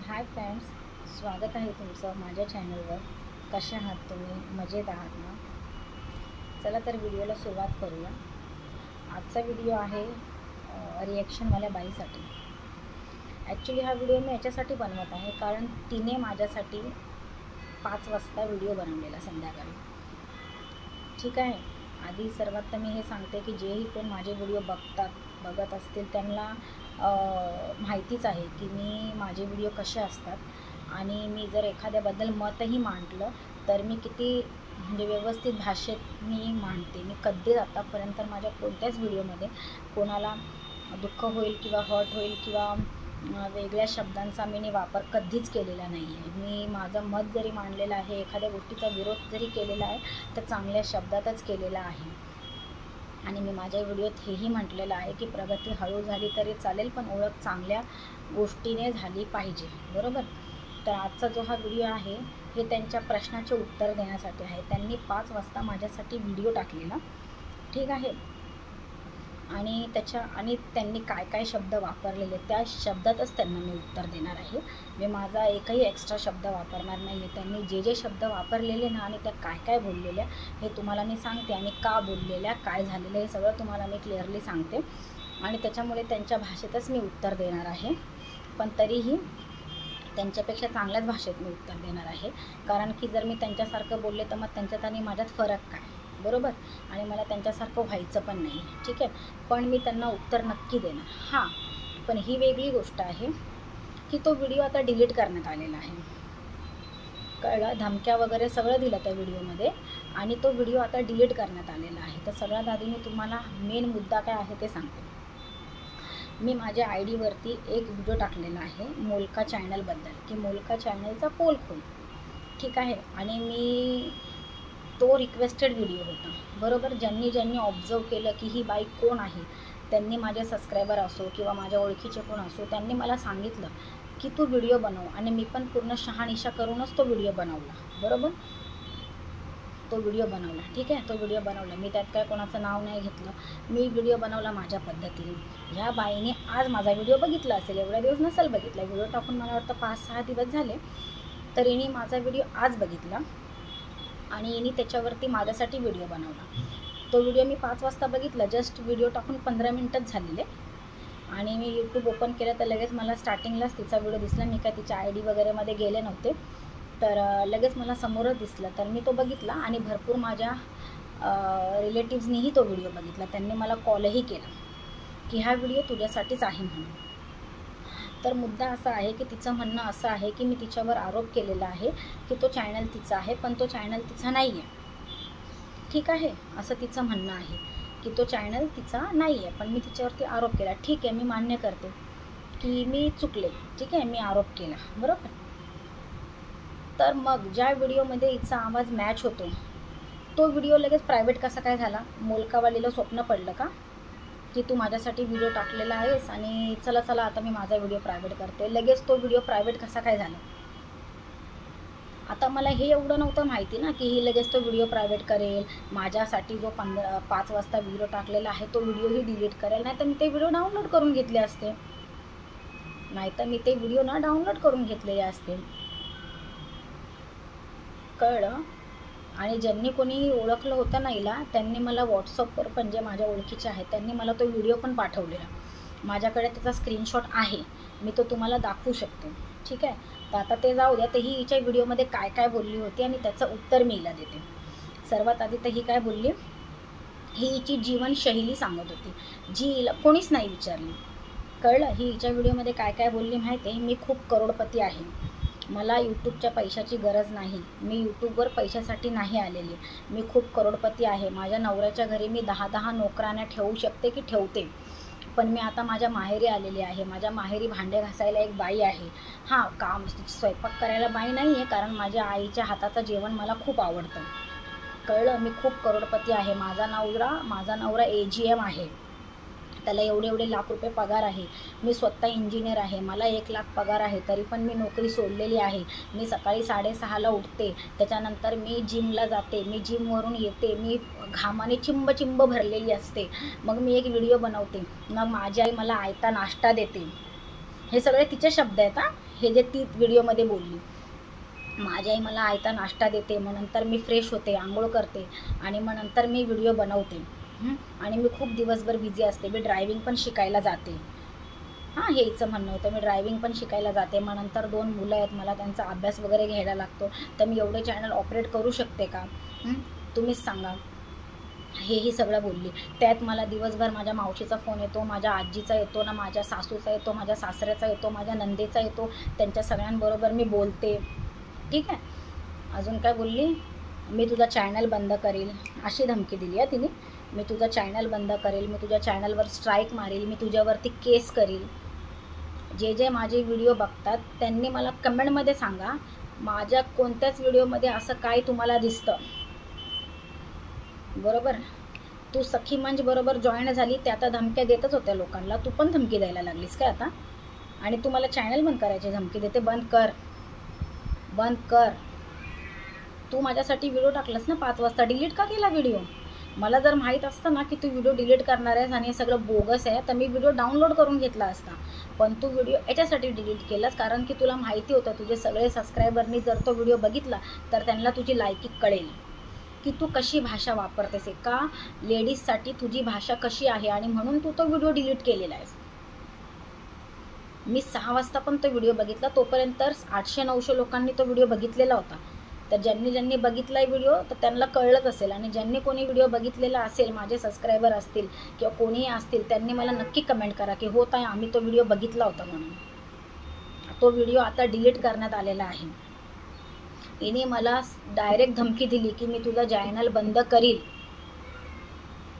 Hi friends, स्वागत आहे तुमचं माझ्या चॅनलवर। कसे आहात तुम्ही? मजेत आहात ना? चला तर व्हिडिओला सुरुवात करूया। आजचा व्हिडिओ आहे रिॲक्शनवाल्या बाईसाठी। ॲक्च्युली हा व्हिडिओ मी याच्यासाठी बनवत आहे कारण तिने माझ्यासाठी 5 वाजता व्हिडिओ बनवलेला संध्याकाळी। ठीक आहे, आधी सर्वात तर मी हे सांगते की जेही कोण माझे व्हिडिओ बघत असतील त्यांना माहितीच आहे की माझे व्हिडिओ कसे असतात आणि मी जर एखाद्याबद्दल मतही मांडलं तर मी किती म्हणजे व्यवस्थित भाषेत मी मांडते। मी कधीच आतापर्यंत माझ्या कोणत्याच व्हिडिओमध्ये कोणाला दुःख होईल किंवा हर्ट होईल किंवा वेगळ्या शब्दांचा मी वापर कधीच केलेला नाही आहे। मी माझं मत जरी मांडलेलं आहे, एखाद्या गोष्टीचा विरोध जरी केलेला आहे तर चांगल्या शब्दातच केलेला आहे। आणि मी माझ्या व्हिडिओत हेही म्हटलेलं आहे की प्रगती हळू झाली तरी चालेल पण ओळख चांगल्या गोष्टीने झाली पाहिजे, बरोबर। तर आजचा जो हा व्हिडिओ आहे हे त्यांच्या प्रश्नाचे उत्तर देण्यासाठी आहे। त्यांनी 5 वाजता माझ्यासाठी व्हिडिओ टाकलेला, ठीक आहे। आणि त्यांनी काय काय शब्द वापरलेले त्या शब्दातच त्यांना मी उत्तर देणार आहे। मी माझा एकही एक्स्ट्रा शब्द वापरणार नाही आहे। त्यांनी जे जे शब्द वापरलेले ना आणि त्या काय काय बोललेल्या हे तुम्हाला मी सांगते आणि का बोललेल्या, काय झालेलं हे सगळं तुम्हाला मी क्लिअरली सांगते आणि त्याच्यामुळे त्यांच्या भाषेतच मी उत्तर देणार आहे। पण तरीही त्यांच्यापेक्षा चांगल्याच भाषेत मी उत्तर देणार आहे कारण की जर मी त्यांच्यासारखं बोलले तर मग त्यांच्यात आणि माझ्यात फरक काय, बरोबर। आणि मला त्यांच्यासारखं व्हायचं पण नाही, ठीक आहे। पण मी त्यांना उत्तर नक्की देणार। हां, पण ही वेगळी गोष्ट आहे की तो व्हिडिओ आता डिलीट करण्यात आलेला आहे, कळलं। धमक्या वगैरे सगळं दिलं त्या व्हिडिओमध्ये आणि तो व्हिडिओ आता डिलीट करण्यात आलेला आहे। तर सगळ्यात आधी मी तुम्हाला मेन मुद्दा काय आहे ते सांगते। मी माझ्या आय डीवरती एक व्हिडिओ टाकलेला आहे मोलका चॅनलबद्दल की मोलका चॅनलचा पोल खोल, ठीक आहे। आणि मी तो रिक्वेस्टेड व्हिडिओ होता, बरोबर। ज्यांनी ऑब्झर्व केलं की ही बाई कोण आहे, त्यांनी माझे सबस्क्रायबर असो किंवा माझ्या ओळखीचे कोण असो त्यांनी मला सांगितलं की तू व्हिडिओ बनव आणि मी पण पूर्ण शहानिशा करूनच तो व्हिडिओ बनवला, बरोबर। तो व्हिडिओ बनवला, ठीक आहे। तो व्हिडिओ बनवला मी, त्यात काय कोणाचं नाव नाही घेतलं। मी व्हिडिओ बनवला माझ्या पद्धतीने। ह्या बाईने आज माझा व्हिडिओ बघितला असेल, एवढ्या दिवस नसेल बघितला व्हिडिओ टाकून, मला वाटतं 5-6 दिवस झाले। तर हिने माझा व्हिडिओ आज बघितला आणि हिने त्याच्यावरती माझ्यासाठी व्हिडिओ बनवला। तो व्हिडिओ मी 5 वाजता बघितला, जस्ट व्हिडिओ टाकून 15 मिनटच झालेले आणि मी यूट्यूब ओपन केलं तर लगेच मला स्टार्टिंगलाच तिचा व्हिडिओ दिसला। मी काय तिच्या आय डीमध्ये गेले नव्हते, तर लगेच मला समोरच दिसलं। तर मी तो बघितला आणि भरपूर माझ्या रिलेटिव्सनीही तो व्हिडिओ बघितला। त्यांनी मला कॉलही केला की हा व्हिडिओ तुझ्यासाठीच आहे म्हणून। तर मुद्दा असा आहे की तिचं म्हणणं असं आहे की मी तिच्यावर आरोप केलेला आहे की तो चॅनल तिचा आहे पण तो चॅनल तिचा नाही आहे, ठीक आहे। असं तिचं म्हणणं आहे की तो चॅनल तिचा नाही आहे पण मी तिच्यावरती आरोप केला, ठीक आहे। मी मान्य करते की मी चुकले, ठीक आहे, मी आरोप केला, बरोबर। तर मग ज्या व्हिडिओमध्ये हिचा आवाज मॅच होतो तो व्हिडिओ लगेच प्रायव्हेट कसा काय झाला? मोलकावालीला स्वप्न पडलं का की तू माझ्यासाठी व्हिडिओ टाकलेला आहेस आणि चला चला आता मी माझा व्हिडिओ प्रायव्हेट करते, लगेच तो व्हिडिओ प्रायव्हेट कसा काय झाला? आता मला हे एवढं नव्हतं माहिती ना की ही लगेच तो व्हिडिओ प्रायव्हेट करेल, माझ्यासाठी जो 5 वाजता व्हिडिओ टाकलेला आहे तो व्हिडिओही डिलीट करेल। नाही तर मी ते व्हिडिओ डाउनलोड करून घेतले असते, डाउनलोड करून घेतलेले असते, कळलं। आणि ज्यांनी कोणी ओळखलं होतं ना हिला त्यांनी मला व्हॉट्सअपवर पण, जे माझ्या ओळखीचे आहेत त्यांनी मला तो व्हिडिओ पण पाठवलेला। माझ्याकडे त्याचा स्क्रीनशॉट आहे, मी तो तुम्हाला दाखवू शकते, ठीक आहे। तर आता ते जाऊ द्या। तर ही हिच्या व्हिडिओमध्ये काय काय बोलली होती आणि त्याचं उत्तर मी हिला देते। सर्वात आधी तर ही काय बोलली, ही हिची जीवनशैली सांगत होती जी हिला कोणीच नाही विचारली, कळलं। ही हिच्या व्हिडिओमध्ये काय काय बोलली माहिती आहे? मी खूप करोडपती आहे, मला यूट्यूबच्या पैशाची गरज नाही, मी यूट्यूबवर पैशासाठी नाही आलेली, मी खूप करोडपती आहे, माझ्या नवऱ्याच्या घरी मी 10-10 नोकरांना ठेवू शकते की ठेवते, पण मी आता माझ्या माहेरी आलेली आहे। माझ्या माहेरी भांडे घासायला एक बाई आहे, हां काम स्वयंपाक करायला बाई नाही आहे कारण माझ्या आईच्या हाताचं जेवण मला खूप आवडतं, कळलं। मी खूप करोडपती आहे, माझा नवरा AGM आहे, त्याला एवढे लाख रुपये पगार आहे, मी स्वतः इंजिनियर आहे, मला 1 लाख पगार आहे, तरी पण मी नोकरी सोडलेली आहे। मी सकाळी 6:30ला उठते, त्याच्यानंतर मी जिमला जाते, मी जिमवरून येते, मी घामाने चिंब भरलेली असते, मग मी एक व्हिडिओ बनवते, मग माझी आई मला आयता नाश्ता देते, हे सगळे तिचे शब्द आहेत हां, हे जे ती व्हिडिओमध्ये बोलली. माझी आई मला आयता नाश्ता देते, मग नंतर मी फ्रेश होते, आंघोळ करते आणि मग नंतर मी व्हिडिओ बनवते. आणि मी खूप दिवसभर बिझी असते. मी ड्रायव्हिंग पण शिकायला जाते. हां, हे हिचं म्हणणं होतं. मी ड्रायव्हिंग पण शिकायला जाते. मग नंतर 2 मुलं आहेत, मला त्यांचा अभ्यास वगैरे घ्यायला लागतो. तर मी एवढे चॅनल ऑपरेट करू शकते का? तुम्हीच सांगा. हेही सगळं बोलली. त्यात मला दिवसभर माझ्या मावशीचा फोन येतो, माझ्या आजीचा येतो ना, माझ्या सासूचा येतो, माझ्या सासऱ्याचा येतो, माझ्या नंदेचा येतो. त्यांच्या सगळ्यांबरोबर मी बोलते. ठीक आहे. अजून काय बोलली? मी तुझा चॅनल बंद करेल, अशी धमकी दिली आहे तिने. मी तुझा चॅनल बंद करेल, मी तुझ्या चॅनलवर स्ट्राईक मारेल, मी तुझ्यावरती केस करील. जे माझे व्हिडिओ बघतात त्यांनी मला कमेंटमध्ये सांगा, माझ्या कोणत्याच व्हिडिओमध्ये असं काय तुम्हाला दिसतं? बरोबर. तू सखी मंच बरोबर जॉईन झाली, त्या आता धमक्या देतच होत्या लोकांना. तू पण धमकी द्यायला लागलीस काय आता? आणि तू मला चॅनल बंद करायची धमकी देते. बंद कर, बंद कर. तू माझ्यासाठी व्हिडिओ टाकलास ना 5 वाजता, डिलीट का केला व्हिडिओ? मला जर माहीत असतं ना की तू व्हिडिओ डिलीट करणार आहेस आणि हे सगळं बोगस आहे, तर मी व्हिडिओ डाउनलोड करून घेतला असता. पण तू व्हिडिओ याच्यासाठी डिलीट केलास कारण की तुला माहिती होतं तुझे सगळे सबस्क्रायबरनी जर तो व्हिडिओ बघितला तर त्यांना तुझी लायकी कळेल की तू कशी भाषा वापरतेस, का लेडीजसाठी तुझी भाषा कशी आहे, आणि म्हणून तू तो व्हिडिओ डिलीट केलेला आहेस. मी 6 वाजता पण तो व्हिडिओ बघितला. तोपर्यंत 800-900 लोकांनी तो व्हिडिओ बघितलेला होता. तर ज्यांनी बघितला आहे व्हिडिओ तर त्यांना कळलंच असेल. आणि ज्यांनी कोणी व्हिडिओ बघितलेला असेल, माझे सबस्क्रायबर असतील किंवा कोणीही असतील, त्यांनी मला नक्की कमेंट करा की हो ताई, आम्ही तो व्हिडिओ बघितला होता म्हणून. तो व्हिडिओ आता डिलीट करण्यात आलेला आहे. हिने मला डायरेक्ट धमकी दिली की मी तुझा चॅनल बंद करील,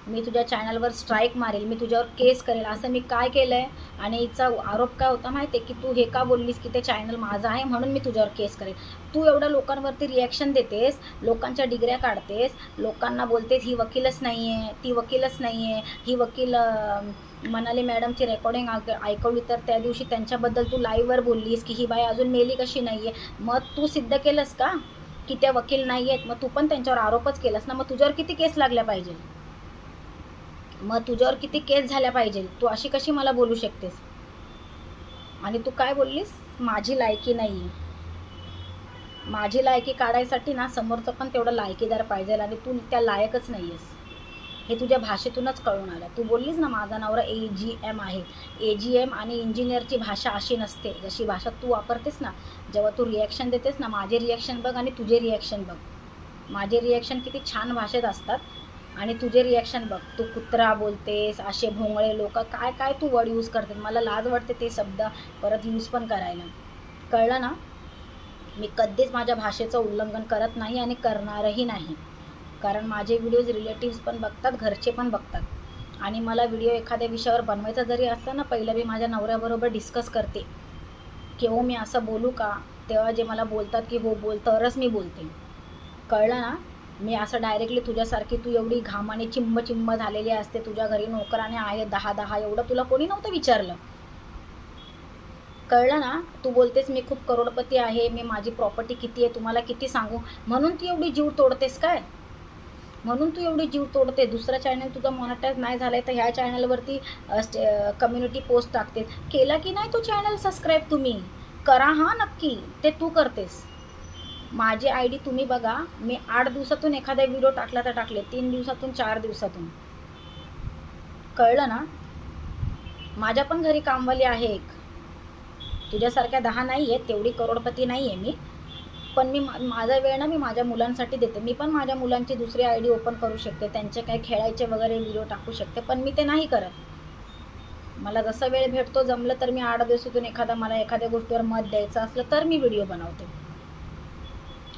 मी तुझ्या चॅनलवर स्ट्राईक मारेल, मी तुझ्यावर केस करेल. असं मी काय केलं आहे? आणि हिचा आरोप काय होता माहिती आहे की तू हे का बोललीस की ते चॅनल माझं आहे म्हणून मी तुझ्यावर केस करेल. तू एवढ्या लोकांवरती रिॲक्शन देतेस, लोकांच्या डिग्र्या काढतेस, लोकांना बोलतेस ही वकीलच नाही आहे, ती वकीलच नाही आहे, ही वकील मनाली मॅडमची रेकॉर्डिंग ऐकवली तर त्या दिवशी त्यांच्याबद्दल तू लाईव्हवर बोललीस की ही बाई अजून मेली कशी नाही आहे. मग तू सिद्ध केलंस का की त्या वकील नाही आहेत? मग तू पण त्यांच्यावर आरोपच केलास ना. मग तुझ्यावर किती केस लागल्या पाहिजे? मग तुझ्यावर किती केस झाल्या पाहिजे? तू अशी कशी मला बोलू शकतेस? आणि तू काय बोललीस? माझी लायकी नाही आहे. माझी लायकी काढायसाठी ना समोरचं पण तेवढं लायकीदार पाहिजे, आणि तू त्या लायकच नाही आहेस. हे तुझ्या भाषेतूनच कळून आलं. तू बोललीस ना माझा नवरा AGM आहे. AGM आणि इंजिनियरची भाषा अशी नसते जशी भाषा तू वापरतेस ना. जेव्हा तू रिॲक्शन देतेस ना, माझे रिॲक्शन बघ आणि तुझे रिॲक्शन बघ. माझे रिॲक्शन किती छान भाषेत असतात आणि तुझे रिॲक्शन बघ. तू कुत्रा बोलतेस, असे भोंगळे लोक, काय काय तू वर्ड यूज करते. मला लाज वाटते ते शब्द परत यूज पण करायला. कळलं ना? मी कधीच माझ्या भाषेचं उल्लंघन करत नाही आणि करणारही नाही. कारण माझे व्हिडिओज रिलेटिव्स पण बघतात, घरचे पण बघतात. आणि मला व्हिडिओ एखाद्या विषयावर बनवायचा जरी असला ना, पहिलं मी माझ्या नवऱ्याबरोबर डिस्कस करते की हो मी असं बोलू का. तेव्हा जे मला बोलतात की हो बोल, तरच मी बोलते. कळलं ना? मी असं डायरेक्टली तुझ्यासारखी तू एवढी घामाने चिंब झालेली असते, तुझ्या घरी नोकराने आहे 10 एवढं तुला कोणी नव्हतं विचारलं. कळलं ना? तू बोलतेस मी खूप करोडपती आहे, मी माझी प्रॉपर्टी किती आहे तुम्हाला किती सांगू, म्हणून तू एवढी जीव तोडतेस काय? म्हणून तू एवढी जीव तोडते. दुसरा चॅनल तुझा मॉनिटाईज नाही झालाय तर ह्या चॅनलवरती कम्युनिटी पोस्ट टाकतेस. केला की नाही तो चॅनल सबस्क्राईब? तुम्ही करा हां नक्की. ते तू करतेस. माझी ID तुम्ही बघा. मी 8 दिवसातून एखादा व्हिडिओ टाकला तर टाकले, 3 दिवसातून 4 दिवसातून. कळलं ना? माझ्या पण घरी कामवाली आहे एक. तुझ्यासारख्या 10 नाही आहेत, तेवढी करोडपती नाही आहे मी. पण मी माझा वेळ ना मी माझ्या मुलांसाठी देते. मी पण माझ्या मुलांची दुसरी ID ओपन करू शकते, त्यांचे काय खेळायचे वगैरे व्हिडिओ टाकू शकते, पण मी ते नाही करत. मला जसा वेळ भेटतो, जमलं तर मी 8 दिवसातून मला एखाद्या गोष्टीवर मत द्यायचं असलं तर मी व्हिडिओ बनवते.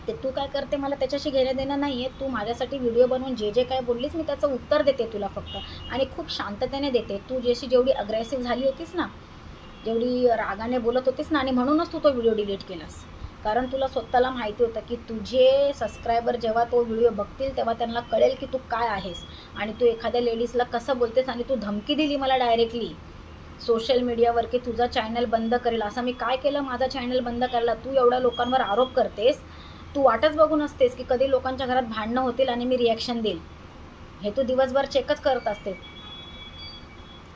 ते तू काय करते मला त्याच्याशी घेणं देणं नाही आहे. तू माझ्यासाठी व्हिडिओ बनवून जे काय बोललीस मी त्याचं उत्तर देते तुला फक्त, आणि खूप शांततेने देते. तू जेवढी अग्रेसिव्ह झाली होतीस ना, जेवढी रागाने बोलत होतीस ना, आणि म्हणूनच तू तो व्हिडिओ डिलीट केलास. कारण तुला स्वतःला माहिती होतं की तुझे सबस्क्रायबर जेव्हा तो व्हिडिओ बघतील तेव्हा त्यांना कळेल की तू काय आहेस, आणि तू एखाद्या लेडीजला कसं बोलतेस. आणि तू धमकी दिली मला डायरेक्टली सोशल मीडियावर की तुझा चॅनल बंद करेल. असं मी काय केलं माझा चॅनल बंद करायला? तू एवढ्या लोकांवर आरोप करतेस. तू वाटच बघून असतेस की कधी लोकांच्या घरात भांडणं होतील आणि मी रिॲक्शन देईल. हे तू दिवसभर चेकच करत असतेस.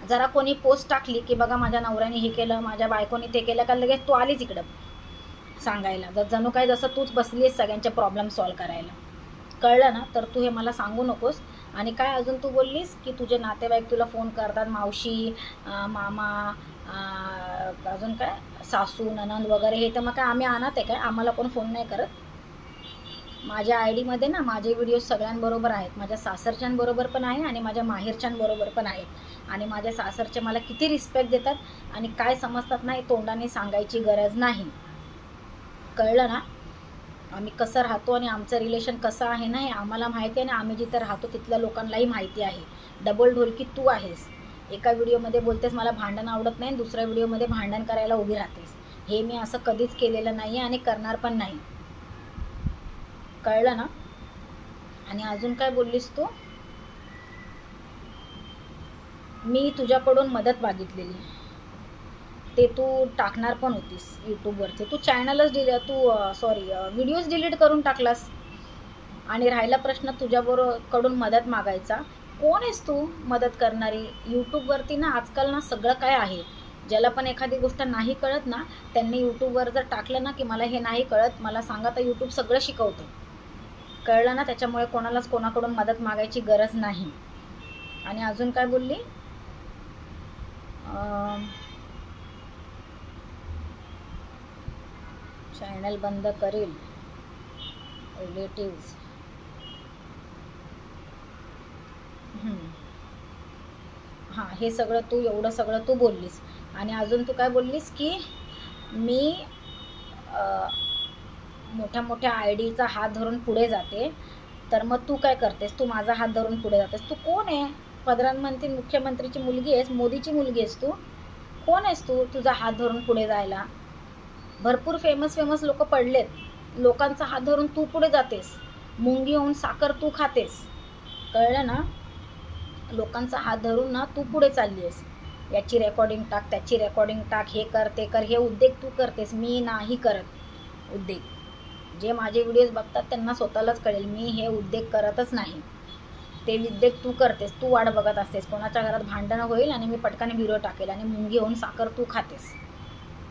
जरा कोणी पोस्ट टाकली की बघा माझ्या नवऱ्याने हे केलं, माझ्या बायकोने ते केलं, का लगेच तू आलीच इकडं सांगायला. जणू काय जसं तूच बसली आहेस सगळ्यांचे प्रॉब्लेम सॉल्व करायला. कळलं ना? तर तू हे मला सांगू नकोस. आणि काय अजून तू बोललीस की तुझे नातेवाईक तुला फोन करतात, मावशी, मामा, अजून काय सासू, ननंद वगैरे. हे तर मग काय आम्ही अनाथ आहे काय? आम्हाला कोण फोन नाही करत? माझ्या आय डीमध्ये ना माझे व्हिडिओज सगळ्यांबरोबर आहेत. माझ्या सासरच्यांबरोबर पण आहे आणि माझ्या माहेरच्यांबरोबर पण आहेत. आणि माझ्या सासरचे मला किती रिस्पेक्ट देतात आणि काय समजतात ना, हे तोंडाने सांगायची गरज नाही. कळलं ना? आम्ही कसं राहतो आणि आमचं रिलेशन कसं आहे ना, हे आम्हाला माहिती आहे. आणि आम्ही जिथं राहतो तिथल्या लोकांनाही माहिती आहे. डबल ढोलकी तू आहेस. एका व्हिडिओमध्ये बोलतेस मला भांडण आवडत नाही, दुसऱ्या व्हिडिओमध्ये भांडण करायला उभी राहतेस. हे मी असं कधीच केलेलं नाही आणि करणार पण नाही. कळलं ना? आणि अजून काय बोललीस तू? मी तुझ्याकडून मदत मागितलेली, ते तू टाकणार पण होतीस यूट्यूबवरती. तू चॅनलच व्हिडिओज डिलीट करून टाकलास. आणि राहिला प्रश्न तुझ्याकडून मदत मागायचा. कोण आहेस तू मदत करणारी? यूट्यूबवरती ना आजकाल ना सगळं काय आहे. ज्याला पण एखादी गोष्ट नाही कळत ना, त्यांनी यूट्यूबवर जर टाकलं ना की मला हे नाही कळत, मला सांगा, तर यूट्यूब सगळं शिकवतं. कळलं ना? त्याच्यामुळे कोणालाच कोणाकडून मदत मागायची गरज नाही. आणि अजून काय बोलली? चॅनल बंद करेल रिलेटिव्स. हां, हे सगळं तू एवढं सगळं तू बोललीस. आणि अजून तू काय बोललीस की मी मोठ्या मोठ्या आय डीचा हात धरून पुढे जाते. तर मग तू काय करतेस? तू माझा हात धरून पुढे जातेस. तू कोण आहे? प्रधानमंत्री मुख्यमंत्रीची मुलगी आहेस, मोदीची मुलगी आहेस तू? कोण आहेस तू तुझा हात धरून पुढे जायला? भरपूर फेमस लोक पडलेत. लोकांचा हात धरून तू पुढे जातेस. मुंगी होऊन साखर तू खातेस. कळलं ना? लोकांचा हात धरून ना तू पुढे चालली आहेस. याची रेकॉर्डिंग टाक, त्याची रेकॉर्डिंग टाक, हे कर ते कर, हे उद्योग तू करतेस. मी नाही करत उद्योग. जे माझे व्हिडिओज बघतात त्यांना स्वतःलाच कळेल, मी हे उद्योग करतच नाही. ते उद्योग तू करतेस. तू वाट बघत असतेस कोणाच्या घरात भांडणं होईल आणि मी पटकन व्हिडिओ टाकेल आणि मुंगी होऊन साखर तू खातेस.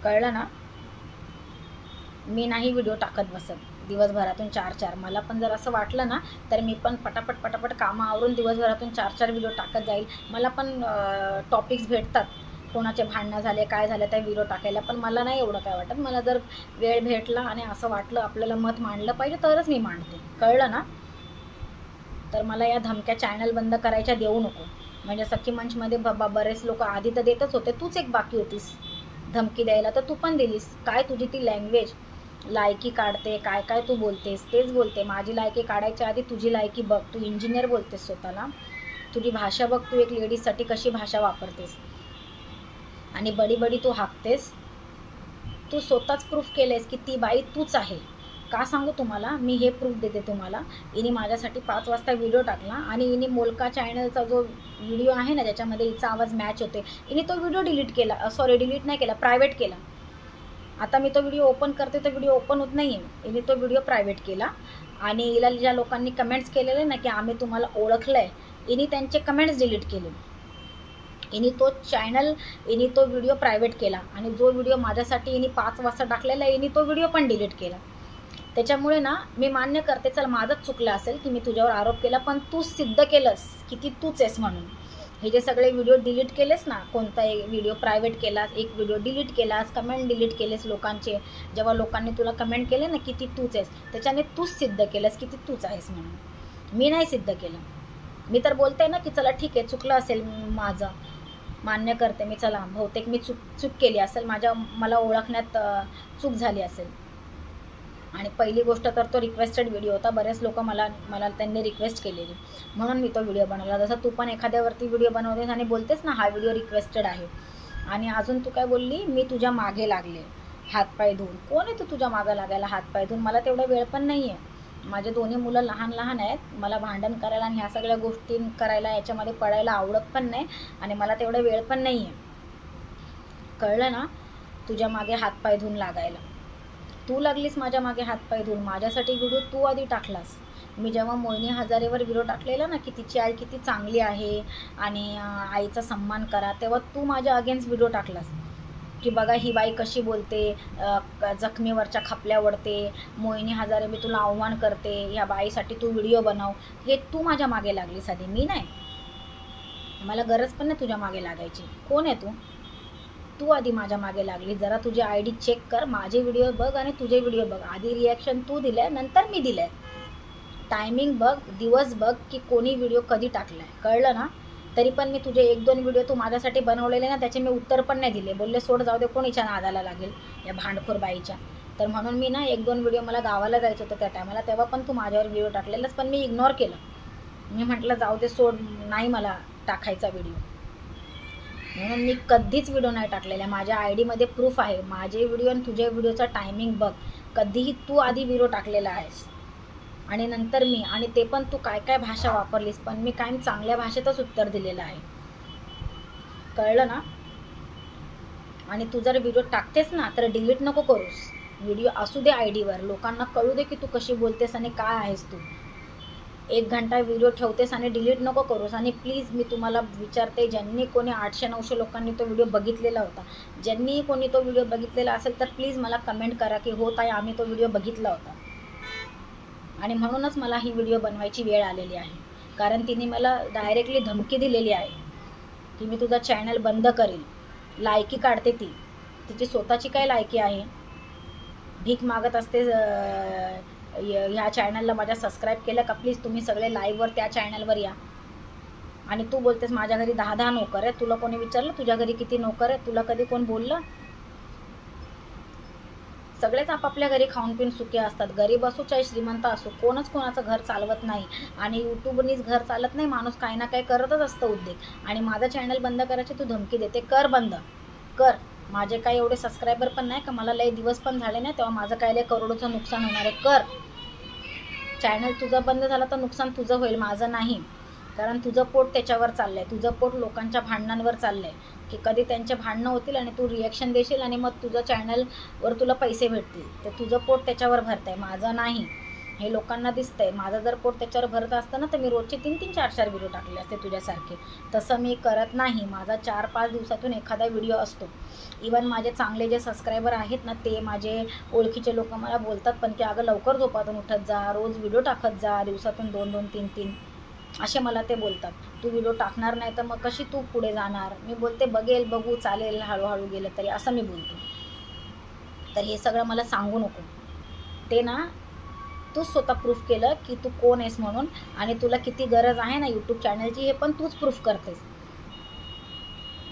कळलं ना? मी नाही व्हिडिओ टाकत बसत दिवसभरातून 4-4. मला पण जर असं वाटलं ना तर मी पण पटापट कामं आवरून दिवसभरातून 4-4 व्हिडिओ टाकत जाईल. मला पण टॉपिक्स भेटतात, कोणाचे भांडणं झाले, काय झालं, त्या व्हिडिओ टाकायला. पण मला नाही एवढं काय वाटत. मला जर वेळ भेटला आणि असं वाटलं आपल्याला मत मांडलं पाहिजे तरच मी मांडते. कळलं ना? तर मला या धमक्या चॅनल बंद करायच्या देऊ नको. म्हणजे सखी मंचमध्ये बरेच लोक आधी तर देतच होते, तूच एक बाकी होतीस धमकी द्यायला. तर तू पण दिलीस. काय तुझी ती लँग्वेज, लायकी काढते, काय काय तू बोलतेस तेच बोलते. माझी लायकी काढायच्या आधी तुझी लायकी बघ. तू इंजिनियर बोलतेस स्वतःला. तुझी भाषा बघ, तू एक लेडीजसाठी कशी भाषा वापरतेस आणि बडी तू हाकतेस. तू स्वतःच प्रूफ केलेस की ती बाई तूच आहे. का सांगू तुम्हाला? मी हे प्रूफ देते तुम्हाला. हिने माझ्यासाठी 5 वाजता व्हिडिओ टाकला आणि हिने मोलका चॅनलचा जो व्हिडिओ आहे ना ज्याच्यामध्ये हिचा आवाज मॅच होते, हिने तो व्हिडिओ डिलीट केला. डिलीट नाही केला, प्रायव्हेट केला. आता मी तो व्हिडिओ ओपन करते तर व्हिडिओ ओपन होत नाही आहे. हिने तो व्हिडिओ प्रायव्हेट केला. आणि हिला ज्या लोकांनी कमेंट्स केलेले ना की आम्ही तुम्हाला ओळखलं आहे, हिने त्यांचे कमेंट्स डिलीट केले. हिने तो व्हिडिओ प्रायव्हेट केला. आणि जो व्हिडिओ माझ्यासाठी हिने 5 वाजता टाकलेला आहे, हिने तो व्हिडिओ पण डिलीट केला. त्याच्यामुळे ना मी मान्य करते, चल माझंच चुकलं असेल की मी तुझ्यावर आरोप केला, पण तू सिद्ध केलंस की ती तूच आहेस म्हणून. हे जे सगळे व्हिडिओ डिलीट केलेस ना, कोणता एक व्हिडिओ प्रायव्हेट केलास, एक व्हिडिओ डिलीट केलास, कमेंट डिलीट केलेस लोकांचे, जेव्हा लोकांनी तुला कमेंट केले ना की ती तूच आहेस, त्याच्याने तूच सिद्ध केलंस की ती तूच आहेस म्हणून. मी नाही सिद्ध केलं. मी तर बोलते ना की चला ठीक आहे, चुकलं असेल माझं, मान्य करते मी, चला बहुतेक मी चूक केली असेल, मला ओळखण्यात चूक झाली असेल. आणि पहिली गोष्ट तर तो रिक्वेस्टेड व्हिडिओ होता. बरेच लोक मला त्यांनी रिक्वेस्ट केलेली म्हणून मी तो व्हिडिओ बनवला. जसं तू पण एखाद्यावरती व्हिडिओ बनवतेस आणि बोलतेस ना हा व्हिडिओ रिक्वेस्टेड आहे. आणि अजून तू काय बोलली, मी तुझ्या मागे लागले हातपाय धुवून. कोण आहे तू तुझ्या मागे लागायला हातपाय धुवून? मला तेवढा वेळ पण नाही आहे. माझे दोन्ही मुलं लहान आहेत. मला भांडण करायला आणि ह्या सगळ्या गोष्टी करायला, याच्यामध्ये पडायला आवडत पण नाही आणि मला तेवढा वेळ पण नाही आहे. कळलं ना? तुझ्या मागे हातपाय धुवून लागायला. तू लागलीस माझ्या मागे हातपाय धुवून. माझ्यासाठी व्हिडिओ तू आधी टाकलास. मी जेव्हा मोहिनी हजारेवर व्हिडिओ टाकलेला ना की तिची आई किती चांगली आहे आणि आईचा सन्मान करा, तेव्हा तू माझ्या अगेन्स्ट व्हिडिओ टाकलास की बघा ही बाई कशी बोलते, जखमीवरच्या खपल्या ओढते, मोहिनी हजारे मी तुला आव्हान करते, या बाईसाठी तू व्हिडिओ बनव. हे तू माझ्या मागे लागलीस आधी, मी नाही. मला गरज पण नाही तुझ्या मागे लागायची. कोण आहे तू आधी माझ्या मागे लागली. जरा तुझी ID चेक कर, माझे व्हिडिओ बघ आणि तुझे व्हिडिओ बघ. आधी रिॲक्शन तू दिलंय, नंतर मी दिलंय. टायमिंग बघ, दिवस बघ की कोणी व्हिडिओ कधी टाकलाय, कळलं ना. तरी पण मी तुझे 1-2 व्हिडिओ तू माझ्यासाठी बनवलेले ना, त्याचे मी उत्तर पण नाही दिले. बोलले सोड जाऊ दे, कोणीच्या नादाला लागेल या भांडखोर बाईच्या. तर म्हणून मी ना 1-2 व्हिडिओ, मला गावाला जायचं होतं त्या टायमाला, तेव्हा पण तू माझ्यावर व्हिडिओ टाकलेलाच, पण मी इग्नोर केलं. मी म्हटलं जाऊ दे सोड, नाही मला टाकायचा व्हिडिओ. म्हणून मी कधीच व्हिडिओ नाही टाकलेला. माझ्या ID मध्ये प्रूफ आहे. माझे व्हिडिओ आणि तुझ्या व्हिडिओचा टायमिंग बघ. कधीही तू आधी व्हिडिओ टाकलेला आहेस आणि नंतर मी, आणि ते पण तू काय काय भाषा वापरलीस, पण मी कायम चांगल्या भाषेतच उत्तर दिलेलं आहे, कळलं ना. आणि तू जर व्हिडिओ टाकतेस ना तर डिलीट नको करूस. व्हिडिओ असू दे ID वर, लोकांना कळू दे की तू कशी बोलतेस आणि काय आहेस तू. 1 घंटा व्हिडिओ ठेवतेस आणि डिलीट नको करूस. आणि प्लीज मी तुम्हाला विचारते, ज्यांनी कोणी 800-900 लोकांनी तो व्हिडिओ बघितलेला होता, ज्यांनी कोणी तो व्हिडिओ बघितलेला असेल तर प्लीज मला कमेंट करा की हो ताई आम्ही तो व्हिडिओ बघितला होता. आणि म्हणूनच मला ही व्हिडिओ बनवायची वेळ आलेली आहे, कारण तिने मला डायरेक्टली धमकी दिलेली आहे की मी तुझा चॅनल बंद करेल. लायकी काढते ती, तिची स्वतःची काय लायकी आहे. भीक मागत असते. ह्या चॅनलला माझ्या सबस्क्राईब केलं का प्लीज तुम्ही सगळे लाईव्हवर त्या चॅनलवर या. आणि तू बोलतेस माझ्या घरी 10 नोकर आहे. तुला कोणी विचारलं तुझ्या घरी किती नोकर आहे? तुला कधी कोण बोललं? सगळेच आपापल्या घरी खाऊन पिऊन सुखी असतात. गरीब असो चाहे श्रीमंत असो, कोणच कोणाचं घर चालवत नाही. आणि यूट्यूबनीच घर चालत नाही. माणूस काही ना काही करतच असतं उद्योग. आणि माझं चॅनल बंद करायची तू धमकी देते. कर बंद कर. माझे काही एवढे सबस्क्रायबर पण नाही का, मला लय दिवस पण झाले नाही, तेव्हा माझं काय लय करोडोचं नुकसान होणार आहे. कर. चॅनल तुझं बंद झालं तर नुकसान तुझं होईल, माझं नाही. कारण तुझं पोट त्याच्यावर चाललंय. तुझं पोट लोकांच्या भांडणांवर चाललंय की कधी त्यांचे भांडणं होतील आणि तू रिॲक्शन देशील आणि मग तुझं चॅनलवर तुला पैसे भेटतील. तर तुझं पोट त्याच्यावर भरतंय, माझं नाही. हे लोकांना दिसतंय. माझं जर पोट त्याच्यावर भरत असतं ना तर मी रोजचे 3-3, 4-4 व्हिडिओ टाकले असते तुझ्यासारखे. तसं मी करत नाही. माझा 4-5 दिवसातून एखादा व्हिडिओ असतो. इवन माझे चांगले जे सबस्क्रायबर आहेत ना, ते माझे ओळखीचे लोक मला बोलतात पण की अगं लवकर झोपातून उठत जा, रोज व्हिडिओ टाकत जा, दिवसातून 2-2, 3-3 असे मला ते बोलतात. तू व्हिडिओ टाकणार नाही तर मग कशी तू पुढे जाणार? मी बोलते बघेल, बघू, चालेल, हळूहळू गेलं तरी, असं मी बोलते. तर हे सगळं मला सांगू नको. ते ना तूच स्वतः प्रूफ केलं की तू कोण आहेस म्हणून, आणि तुला किती गरज आहे ना यूट्यूब चॅनलची हे पण तूच प्रूफ करतेस.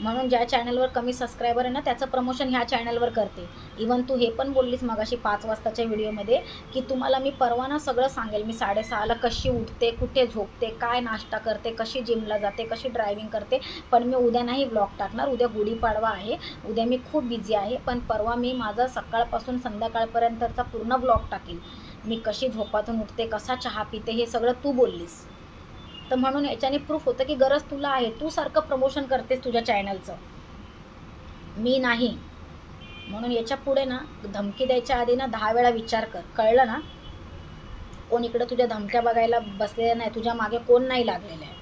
म्हणून ज्या चॅनलवर कमी सबस्क्रायबर आहे ना त्याचं प्रमोशन ह्या चॅनलवर करते. इवन तू हे पण बोललीस मगाशी 5 वाजताच्या व्हिडिओमध्ये की तुम्हाला मी परवाना सगळं सांगेल. मी 6:30ला कशी उठते, कुठे झोपते, काय नाश्ता करते, कशी जिमला जाते, कशी ड्रायव्हिंग करते. पण मी उद्या नाही व्लॉग टाकणार. उद्या गुढीपाडवा आहे, उद्या मी खूप बिझी आहे. पण परवा मी माझा सकाळपासून संध्याकाळपर्यंतचा पूर्ण व्लॉग टाकेल. मी कशी झोपातून उठते, कसा चहा पिते, हे सगळं तू बोललीस. तर म्हणून याच्याने प्रूफ होतं की गरज तुला आहे. तू सारखं प्रमोशन करतेस तुझ्या चॅनलचं, मी नाही. म्हणून याच्या पुढे ना धमकी द्यायच्या आधी ना 10 वेळा विचार कर, कळलं ना. कोण इकडं तुझ्या धमक्या बघायला बसलेलं नाही, तुझ्या मागे कोण नाही लागलेलं आहे.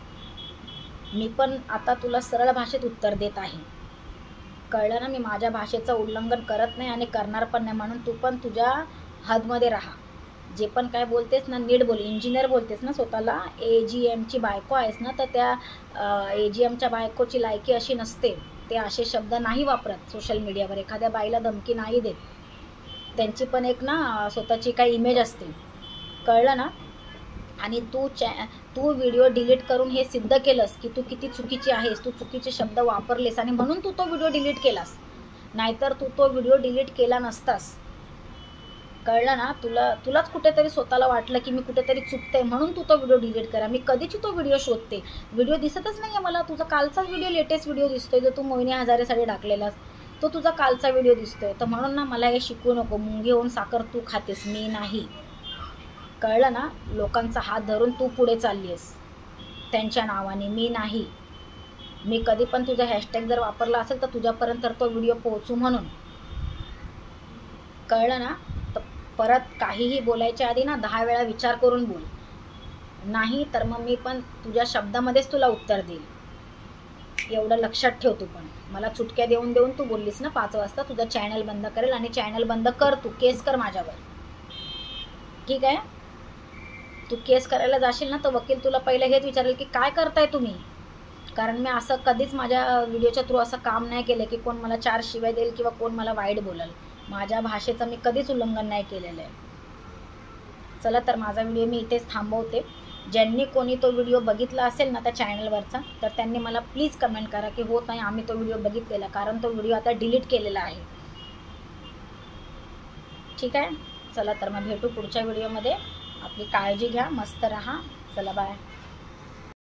मी पण आता तुला सरळ भाषेत उत्तर देत आहे, कळलं ना. मी माझ्या भाषेचं उल्लंघन करत नाही आणि करणार पण नाही. म्हणून तू पण तुझ्या हदमध्ये राहा. जे पण काय बोलतेस ना नीट बोल. इंजिनियर बोलतेस ना स्वतःला, AGMची बायको आहेस ना, तर त्या AGMच्या बायकोची लायकी अशी नसते. ते असे शब्द नाही वापरत सोशल मीडियावर. एखाद्या बाईला धमकी नाही देत. त्यांची पण एक ना स्वतःची काही इमेज असते, कळलं ना. आणि तू व्हिडिओ डिलीट करून हे सिद्ध केलंस की तू किती चुकीची आहेस. तू चुकीचे शब्द वापरलेस आणि म्हणून तू तो व्हिडिओ डिलीट केलास. नाहीतर तू तो व्हिडिओ डिलीट केला नसतास, कळलं ना. तुलाच कुठेतरी स्वतःला वाटलं की मी कुठेतरी चुकते म्हणून तू तो व्हिडिओ डिलीट करा. मी कधीची तो व्हिडिओ शोधते, व्हिडिओ दिसतच नाही आहे मला. तुझा कालचाच व्हिडिओ, लेटेस्ट व्हिडिओ दिसतोय जो तू मोहिनी हजारेसाठी टाकलेलास, तो तुझा कालचा व्हिडिओ दिसतोय. तर म्हणून ना मला हे शिकवू नको. मुंगी होऊन साखर तू खातेस, मी नाही, कळलं ना. लोकांचा हात धरून तू पुढे चालली आहेस त्यांच्या नावाने, मी नाही. मी कधी पण तुझा हॅशटॅग जर वापरला असेल तर तुझ्यापर्यंत तो व्हिडिओ पोहोचू म्हणून, कळलं ना. परत काहीही बोलायच्या आधी ना 10 वेळा विचार करून बोल. नाही तर मग मी पण तुझ्या शब्दामध्येच तुला उत्तर देईल, एवढं लक्षात ठेव. तू पण मला चुटक्या देऊन देऊन तू बोललीस ना 5 वाजता तुझा चॅनल बंद करेल, आणि चॅनल बंद कर, तू केस कर माझ्यावर, ठीक आहे? तू केस करायला जाशील ना तर वकील तुला पहिलं हेच विचारेल की काय करताय तुम्ही, कारण मी असं कधीच माझ्या व्हिडिओच्या थ्रू असं काम नाही केलं की कोण मला 4 शिवाय देईल किंवा कोण मला वाईट बोलेल. माझ्या भाषेचं मी कधीच उल्लंघन नाही केलेलं आहे. चला तर माझा व्हिडिओ मी इथेच थांबवते. ज्यांनी कोणी तो व्हिडिओ बघितला असेल ना त्या चॅनलवरचा, तर त्यांनी मला प्लीज कमेंट करा की हो ताई आम्ही तो व्हिडिओ बघितलेला, कारण तो व्हिडिओ आता डिलीट केलेला आहे, ठीक आहे? चला तर मग भेटू पुढच्या व्हिडिओमध्ये. आपली काळजी घ्या, मस्त रहा. चला बाय.